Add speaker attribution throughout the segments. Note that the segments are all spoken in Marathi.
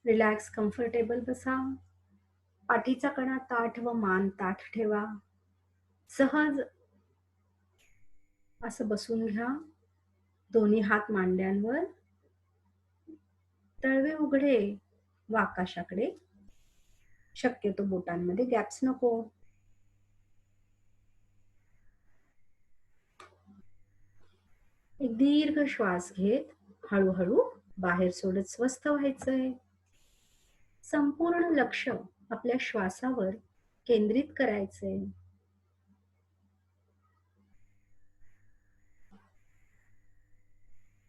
Speaker 1: रिलॅक्स, कम्फर्टेबल बसा. पाठीचा कणा ताठ व मान ताठ ठेवा. सहज असं बसून घ्या. दोन्ही हात मांड्यांवर, तळवे उघडे व आकाशाकडे. शक्यतो बोटांमध्ये गॅप्स नको. एक दीर्घ श्वास घेत हळूहळू बाहेर सोडत स्वस्थ व्हायचंय. संपूर्ण लक्ष आपल्या श्वासावर केंद्रित करायचंय.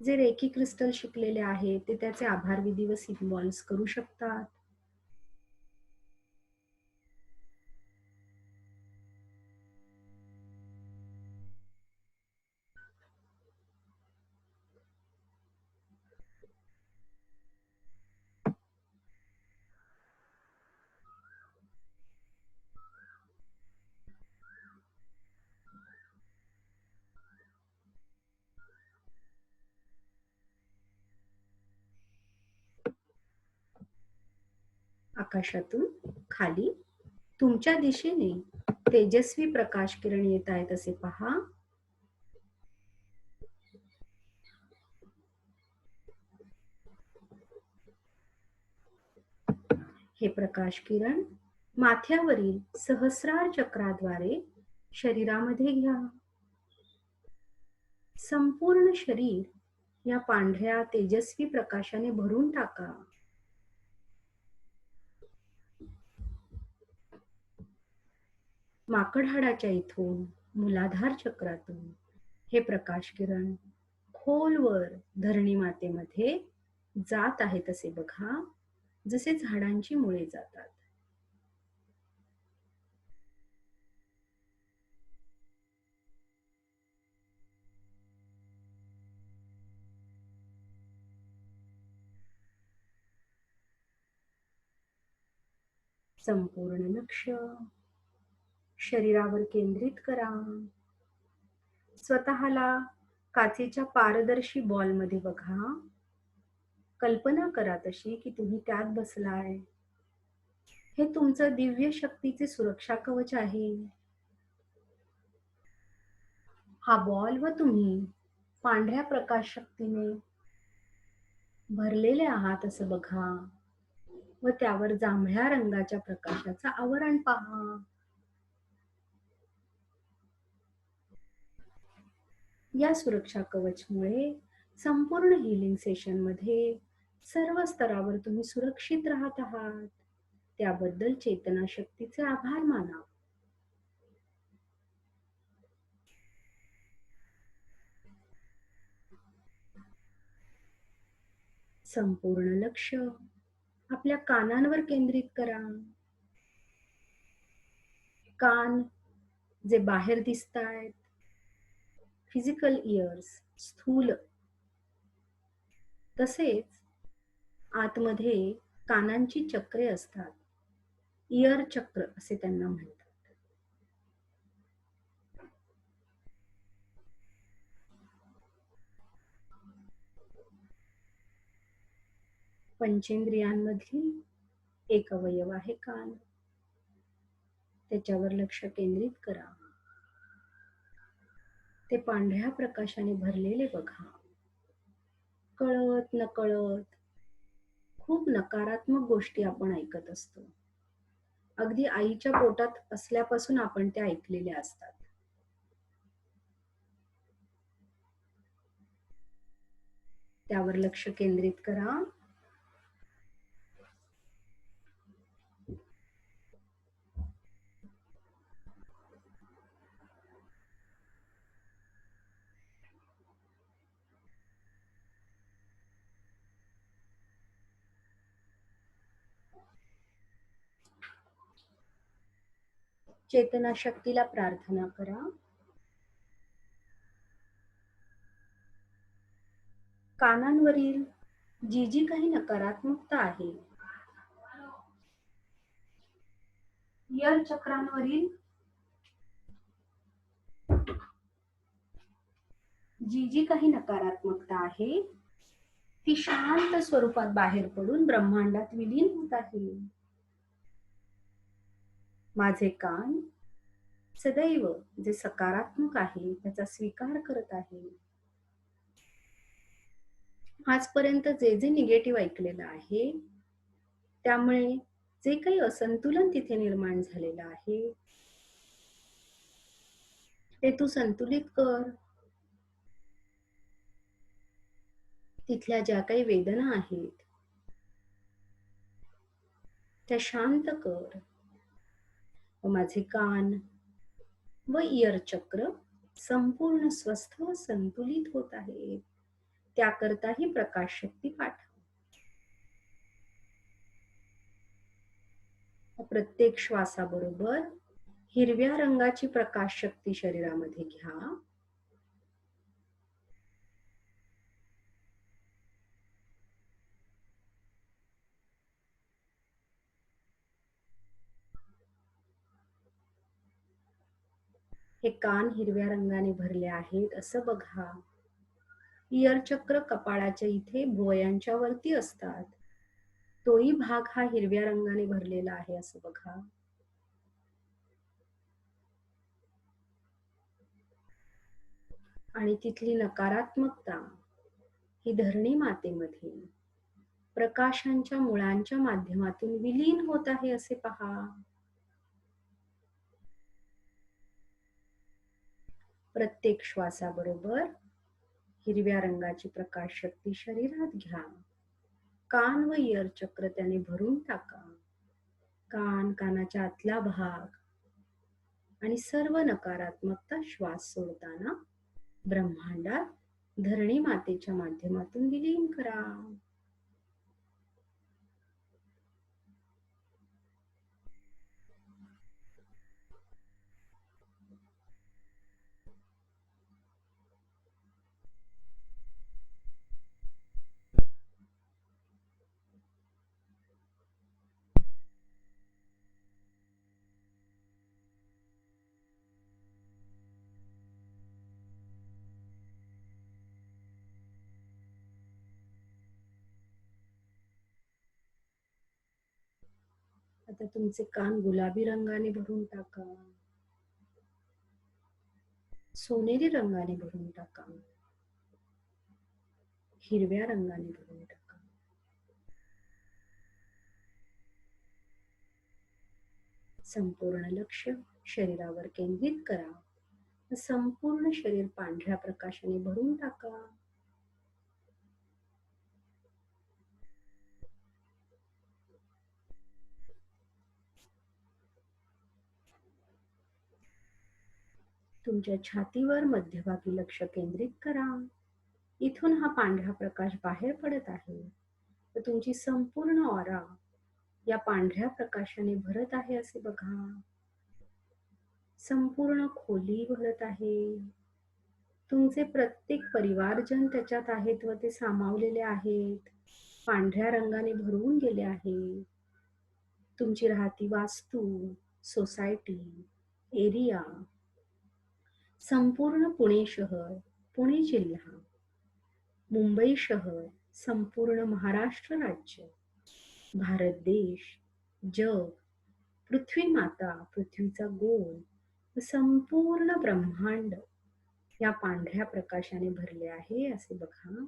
Speaker 1: जे रेकी क्रिस्टल शिकलेले आहेत ते त्याचे आभार विधी व सिम्बॉल्स करू शकतात. आकाशातून खाली तुमच्या दिशेने तेजस्वी प्रकाश किरण येत आहेत असे पहा. हे प्रकाश किरण माथ्यावरील सहस्रार चक्राद्वारे शरीरामध्ये घ्या. संपूर्ण शरीर या पांढऱ्या तेजस्वी प्रकाशाने भरून टाका. माकड हाडाच्या इथून मूलाधार चक्रातून हे प्रकाश किरण खोलवर धरणी मातेमध्ये जात आहेत असे बघा, जसे झाडांची मुळे जातात. संपूर्ण लक्ष शरीरावर केंद्रित करा. स्वतःला काचेच्या पारदर्शी बॉलमध्ये बघा. कल्पना करा तशी की तुम्ही त्यात बसलाय. हे तुमचं दिव्य शक्तीचे सुरक्षा कवच आहे. हा बॉल व तुम्ही पांढऱ्या प्रकाश शक्तीने भरलेले आहात असं बघा व त्यावर जांभळ्या रंगाच्या प्रकाशाचा आवरण पहा. या सुरक्षा कवचमुळे संपूर्ण हीलिंग सेशन मध्ये सर्व स्तरावर तुम्ही सुरक्षित राहत आहात. त्याबद्दल चेतना शक्तीचे आभार माना. संपूर्ण लक्ष आपल्या कानांवर केंद्रित करा. कान जे बाहेर दिसतायत, फिजिकल इयर्स स्थूल, तसेच आतमध्ये कानांची चक्रे असतात, इयर चक्र असे त्यांना म्हणतात. पंचेंद्रियांमधील एक अवयव आहे कान. त्याच्यावर लक्ष केंद्रित करा. ते पांढऱ्या प्रकाशाने भरलेले बघा. कळत नकळत खूप नकारात्मक गोष्टी आपण ऐकत असतो. अगदी आईच्या पोटात असल्यापासून आपण त्या ऐकलेल्या असतात. त्यावर लक्ष केंद्रित करा. चेतना शक्तीला प्रार्थना करा. कानांवरील जी जी काही नकारात्मकता आहे, इयर चक्रांवरील जी जी काही नकारात्मकता आहे ती शांत स्वरूपात बाहेर पडून ब्रह्मांडात विलीन होत आहे. माझे कान सदैव जे सकारात्मक आहे त्याचा स्वीकार करत आहे. आजपर्यंत जे जे निगेटिव्ह ऐकलेलं आहे त्यामुळे जे काही असंतुलन तिथे निर्माण झालेलं आहे ते तू संतुलित कर. तिथल्या ज्या काही वेदना आहेत त्या शांत कर. व माझे कान व इयर चक्र संपूर्ण स्वस्थ व संतुलित होत आहे. त्याकरताही प्रकाश शक्ती पाठव. प्रत्येक श्वासाबरोबर हिरव्या रंगाची प्रकाश शक्ती शरीरामध्ये घ्या. हे कान हिरव्या रंगाने भरले आहेत असं बघा. इयर चक्र कपाळाच्या इथे भुवयांच्या वरती असतात. तोही भाग हा हिरव्या रंगाने भरलेला आहे असं बघा. आणि तिथली नकारात्मकता ही धरणी मातेमध्ये प्रकाशांच्या मुळांच्या माध्यमातून विलीन होत आहे असे पहा. प्रत्येक श्वासाबरोबर हिरव्या रंगाची प्रकाश शक्ती शरीरात घ्या. कान व इयर चक्र त्याने भरून टाका. कान, कानाच्या आतला भाग आणि सर्व नकारात्मकता श्वास सोडताना ब्रह्मांडात धरणी मातेच्या माध्यमातून विलीन करा. आता तुमचे कान गुलाबी रंगाने भरून टाका. सोनेरी रंगाने भरून टाका. हिरव्या रंगाने भरून टाका. संपूर्ण लक्ष शरीरावर केंद्रित करा. संपूर्ण शरीर पांढऱ्या प्रकाशाने भरून टाका. तुमच्या छातीवर मध्यभागी लक्ष केंद्रित करा. इथून हा पांढरा प्रकाश बाहेर पडत आहे. तर तुमची संपूर्ण ऑरा या पांढऱ्या प्रकाशाने भरत आहे असे बघा. संपूर्ण खोली भरत आहे. तुमचे प्रत्येक परिवारजन त्याच्यात आहेत व ते सामावलेले आहेत. पांढऱ्या रंगाने भरून गेले आहे. तुमची राहती वास्तू, सोसायटी, एरिया, संपूर्ण पुणे शहर, पुणे जिल्हा, मुंबई शहर, संपूर्ण महाराष्ट्र राज्य, भारत देश, जग, पृथ्वी माता, पृथ्वीचा गोल, संपूर्ण ब्रह्मांड या पांढऱ्या प्रकाशाने भरले आहे असे बघा.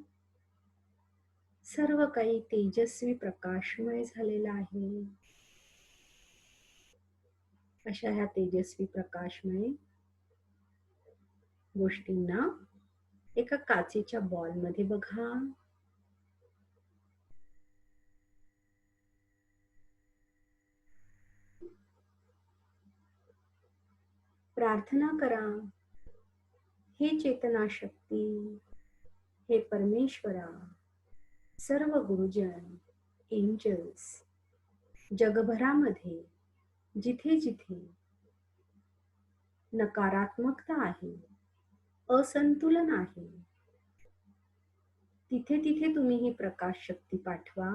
Speaker 1: सर्व काही तेजस्वी प्रकाशमय झालेला आहे. अशा ह्या तेजस्वी प्रकाशमय गोष्टींना एका काचेच्या बॉलमध्ये बघा. प्रार्थना करा. हे चेतना शक्ती, हे परमेश्वरा, सर्व गुरुजन, एंजल्स, जगभरामध्ये जिथे जिथे नकारात्मकता आहे, असंतुलन आहे, तिथे तिथे तुम्ही ही प्रकाश शक्ती पाठवा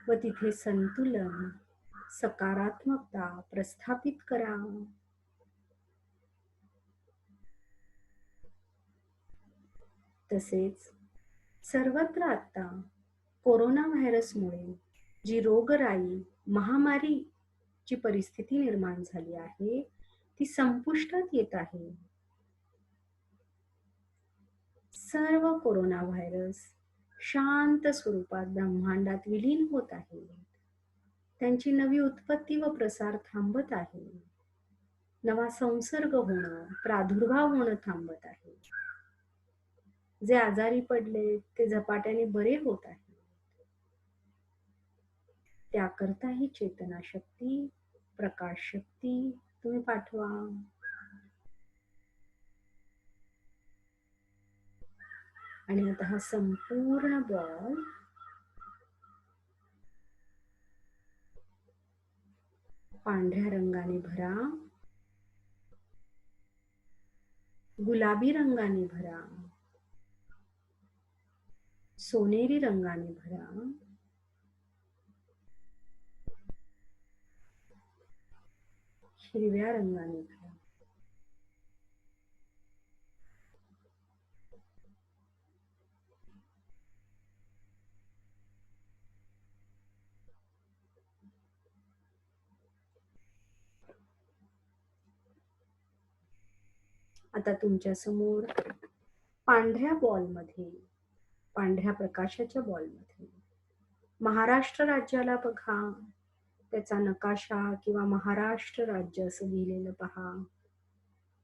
Speaker 1: व तिथे संतुलन, सकारात्मकता प्रस्थापित करा. तसेच सर्वत्र आता कोरोना व्हायरसमुळे जी रोगराई, महामारीची परिस्थिती निर्माण झाली आहे, ती संपुष्टात येत आहे. सर्व कोरोना व्हायरस शांत स्वरूपात ब्रह्मांडात विलीन होत आहे. त्यांची नवी उत्पत्ती व प्रसार थांबत आहे. नवा संसर्ग होणं, प्रादुर्भाव होणं थांबत आहे. जे आजारी पडले ते झपाट्याने बरे होत आहे. त्याकरता ही चेतना शक्ती, प्रकाश शक्ती तुम्ही पाठवा. आणि आता हा संपूर्ण बॉल पांढऱ्या रंगाने भरा, गुलाबी रंगाने भरा, सोनेरी रंगाने भरा, हिरव्या रंगाने भरा. आता तुमच्या समोर पांढऱ्या बॉलमध्ये, पांढऱ्या प्रकाशाच्या बॉलमध्ये महाराष्ट्र राज्याला बघा. त्याचा नकाशा किंवा महाराष्ट्र राज्य असं लिहिलेलं पहा.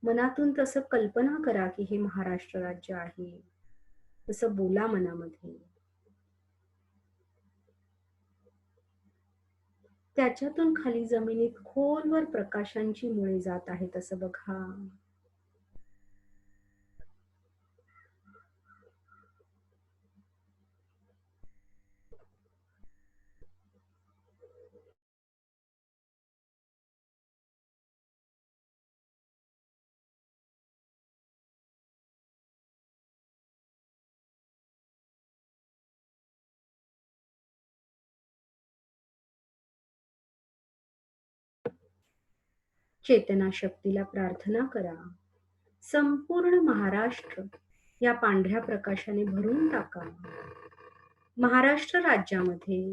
Speaker 1: मनातून तसं कल्पना करा की हे महाराष्ट्र राज्य आहे. तसं बोला मनामध्ये. त्याच्यातून खाली जमिनीत खोलवर प्रकाशांची मुळे जात आहेत असं बघा. चेतना शक्तीला प्रार्थना करा. संपूर्ण महाराष्ट्र या पांढऱ्या प्रकाशाने भरून टाका. महाराष्ट्र राज्यामध्ये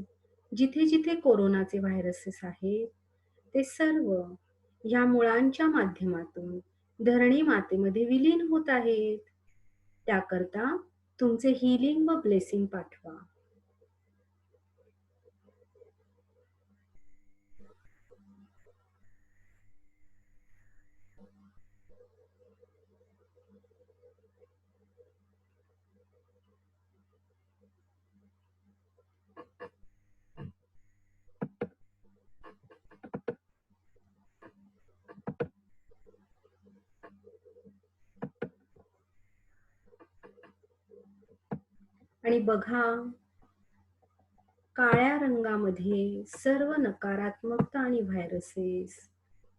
Speaker 1: जिथे जिथे कोरोनाचे व्हायरसेस आहेत, ते सर्व या मुळांच्या माध्यमातून धरणी मातेमध्ये विलीन होत आहेत. त्याकरता तुमचे हीलिंग व ब्लेसिंग पाठवा. आणि बघा, काळ्या रंगामध्ये सर्व नकारात्मकता आणि व्हायरसेस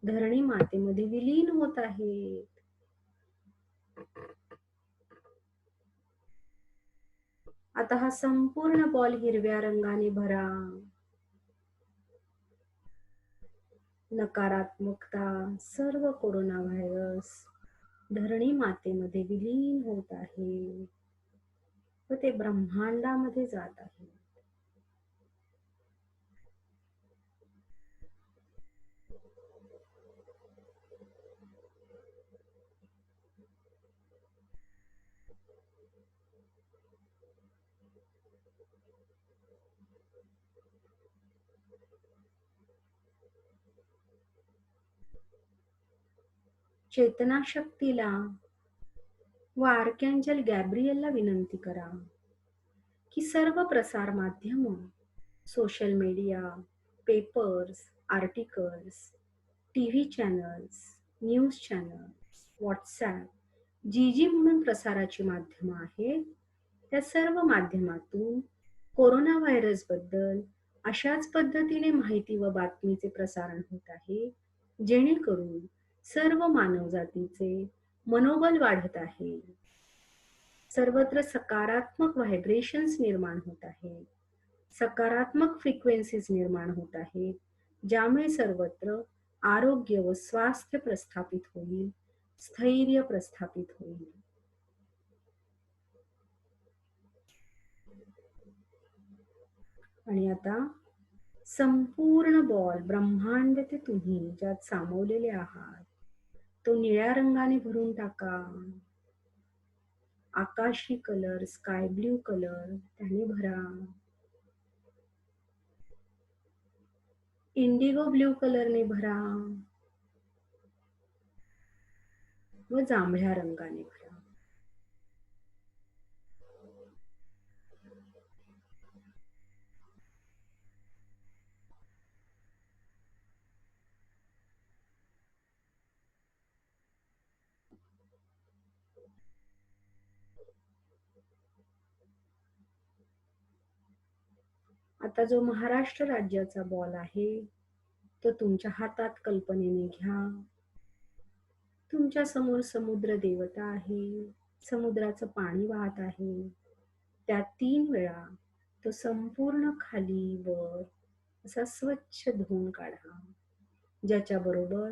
Speaker 1: धरणी मातेमध्ये विलीन होत आहेत. आता हा संपूर्ण बॉल हिरव्या रंगाने भरा. नकारात्मकता, सर्व कोरोना व्हायरस धरणी मातेमध्ये विलीन होत आहे व ते ब्रह्मांडामध्ये जात आहे. चेतना शक्तीला व आर्कॅन्जल गॅब्रियलला विनंती करा की सर्व प्रसार माध्यम, social media, papers, articles, TV channels, news channels, WhatsApp, जी म्हणून प्रसाराची माध्यमं आहेत, त्या सर्व माध्यमातून कोरोना व्हायरस बद्दल अशाच पद्धतीने माहिती व बातमीचे प्रसारण होत आहे, जेणेकरून सर्व मानवजातीचे मनोबल वाढत आहे. सर्वत्र सकारात्मक व्हायब्रेशन्स निर्माण होत आहेत. सकारात्मक फ्रिक्वेन्सीज निर्माण होत आहेत, ज्यामुळे सर्वत्र आरोग्य व स्वास्थ्य प्रस्थापित होईल, स्थैर्य प्रस्थापित होईल. आणि आता संपूर्ण बॉल ब्रह्मांड ते तुम्ही ज्यात सामावलेले आहात तो निळ्या रंगाने भरून टाका. आकाशी कलर, स्काय ब्ल्यू कलर त्याने भरा. इंडिगो ब्ल्यू कलरने भरा व जांभळ्या रंगाने भरा. आता जो महाराष्ट्र राज्याचा बॉल आहे तो तुमच्या हातात कल्पनेने घ्या. तुमच्या समोर समुद्र देवता आहे. समुद्राचं पाणी वाहत आहे. त्या 3 वेळा तो संपूर्ण खाली वर असा स्वच्छ धुवून काढा. ज्याच्या बरोबर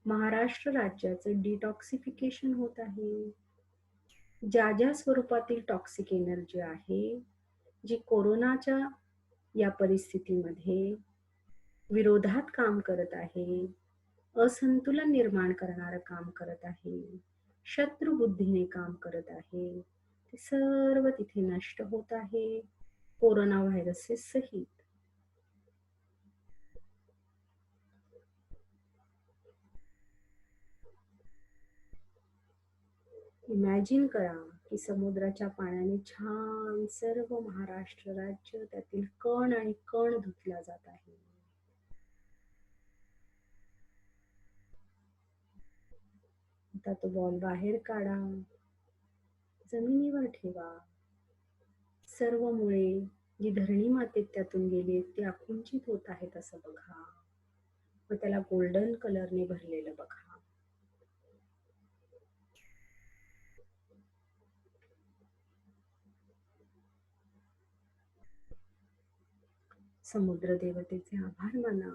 Speaker 1: महाराष्ट्र राज्याचं डिटॉक्सिफिकेशन होत आहे. ज्या ज्या स्वरूपातील टॉक्सिक एनर्जी आहे जी कोरोनाच्या या परिस्थितीमध्ये विरोधात काम करत आहे, असंतुलन निर्माण करणारं काम करत आहे, शत्रुबुद्धीने काम करत आहे, ते सर्व तिथे नष्ट होत आहे कोरोना व्हायरसेस सहित. इमॅजिन करा की समुद्राच्या पाण्याने छान सर्व महाराष्ट्र राज्य त्यातील कण आणि कण धुतला जात आहे. आता तो बॉल बाहेर काढा, जमिनीवर ठेवा. सर्व मुळे जी धरणी मातेत त्यातून गेली ती आकुंचित होत आहेत असं बघा व त्याला गोल्डन कलरने भरलेलं बघा. समुद्र देवतेचे आभार माना.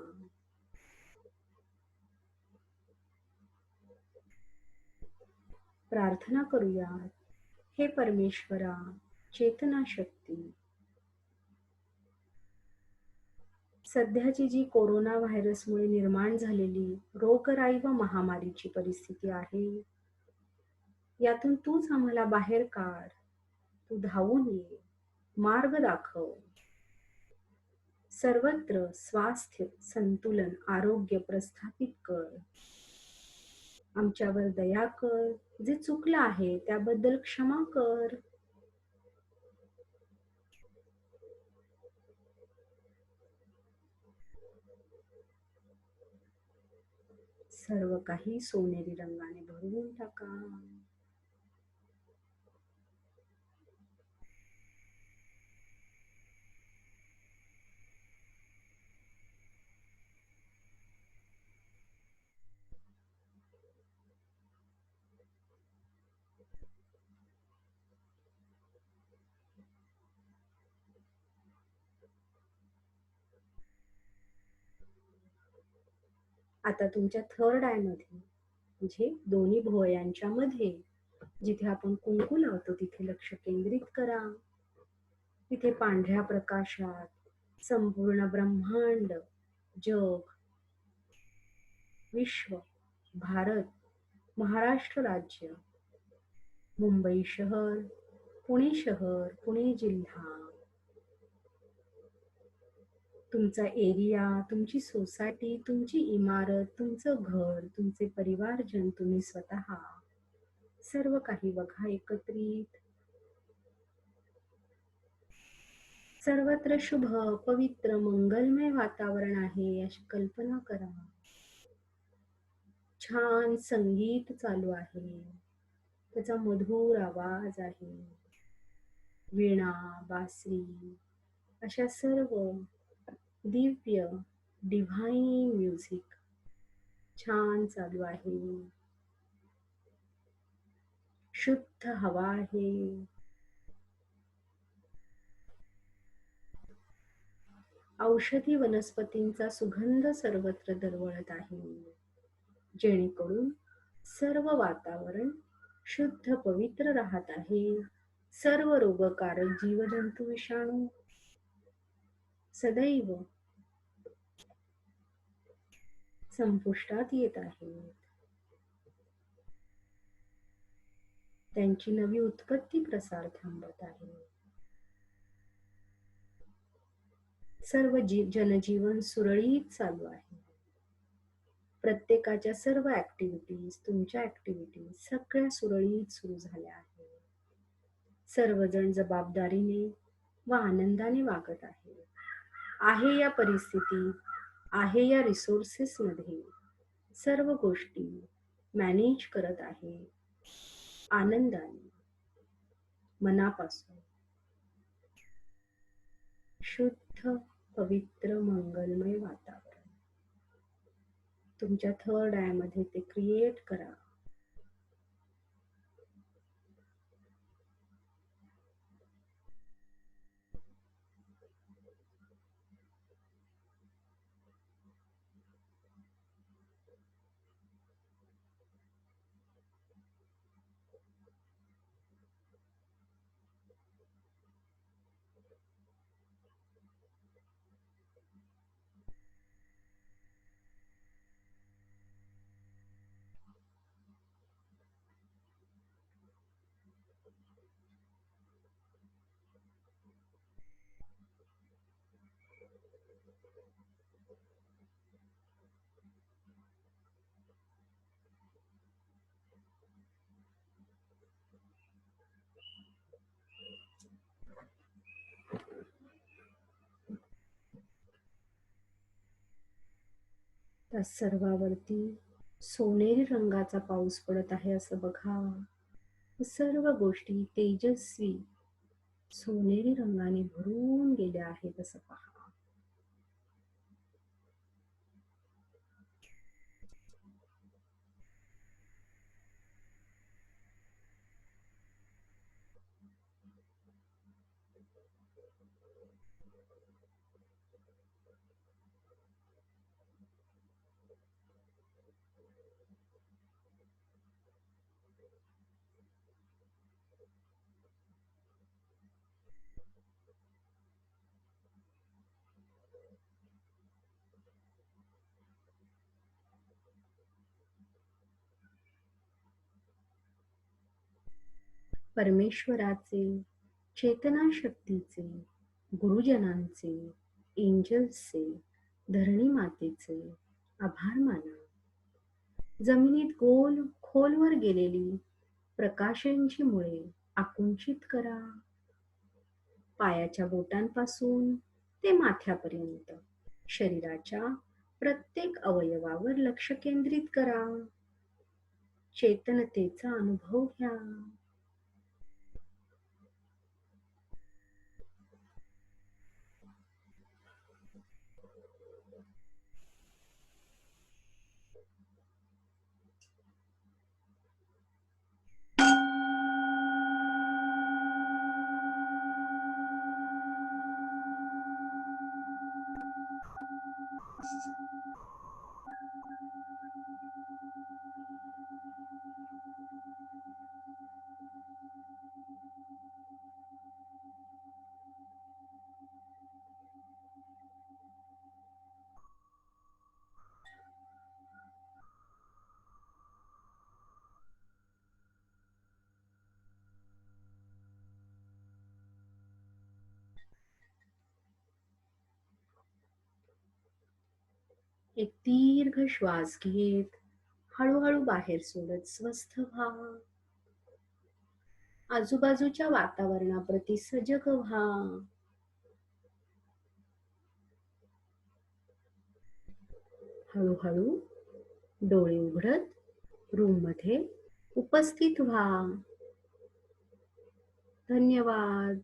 Speaker 1: प्रार्थना करूया. हे परमेश्वरा, चेतना शक्ती, सध्याची जी कोरोना व्हायरसमुळे निर्माण झालेली रोगराई व महामारीची परिस्थिती आहे यातून तूच आम्हाला बाहेर काढ. तू धावून ये, मार्ग दाखव. सर्वत्र स्वास्थ्य, संतुलन, आरोग्य प्रस्थापित कर. आमच्यावर दया कर. जे चुकलं आहे त्याबद्दल क्षमा कर. सर्व काही सोनेरी रंगाने भरून टाका. आता तुमच्या थर्ड आय मध्ये म्हणजे दोन्ही भुवयांच्या मध्ये जिथे आपण कुंकू लावतो तिथे लक्ष केंद्रित करा. तिथे पांढऱ्या प्रकाशात संपूर्ण ब्रह्मांड, जग, विश्व, भारत, महाराष्ट्र राज्य, मुंबई शहर, पुणे जिल्हा, तुमचा एरिया, तुमची सोसायटी, तुमची इमारत, तुमचं घर, तुमचे परिवारजन, तुम्ही स्वतः सर्व काही बघा एकत्रित. सर्वत्र शुभ, पवित्र, मंगलमय वातावरण आहे अशी कल्पना करा. छान संगीत चालू आहे, त्याचा मधुर आवाज आहे. वीणा, बासरी अशा सर्व दिव्य डिव्हाइन म्युझिक छान चालू आहे. शुद्ध हवा आहे. औषधी वनस्पतींचा सुगंध सर्वत्र दरवळत आहे, जेणेकरून सर्व वातावरण शुद्ध पवित्र राहत आहे. सर्व रोगकारक जीवजंतू, विषाणू सदैव संपुष्टात येत आहेत. त्यांची नवी उत्पत्ती प्रसार थांबत आहे. सर्व जनजीवन सुरळीत चालू आहे. प्रत्येकाच्या सर्व ऍक्टिव्हिटीज, तुमच्या ऍक्टिव्हिटीज सगळ्या सुरळीत सुरू झाल्या आहेत. सर्वजण जबाबदारीने व आनंदाने वागत आहे या परिस्थितीत, आहे या रिसोर्सेस मध्ये सर्व गोष्टी मॅनेज करत आहे आनंदाने, मनापासून. शुद्ध, पवित्र, मंगलमय वातावरण तुमच्या थर्ड आय मध्ये ते क्रिएट करा. त्या सर्वावरती सोनेरी रंगाचा पाऊस पडत आहे असं बघा. सर्व गोष्टी तेजस्वी सोनेरी रंगाने भरून गेल्या आहेत असं पहा. परमेश्वराचे, चेतना शक्तीचे, गुरुजनांचे, एंजल्सचे, धरणी मातेचे आभार माना. जमिनीत खोलवर गेलेली प्रकाशांची मुळे आकुंचित करा. पायाच्या बोटांपासून ते माथ्यापर्यंत शरीराच्या प्रत्येक अवयवावर लक्ष केंद्रित करा. चेतनतेचा अनुभव घ्या. एक दीर्घ श्वास घेत हळूहळू बाहेर सोडत स्वस्थ व्हा. आजूबाजूच्या वातावरणाप्रती सजग व्हा. हळूहळू डोळे उघडत रूम मध्ये उपस्थित व्हा. धन्यवाद.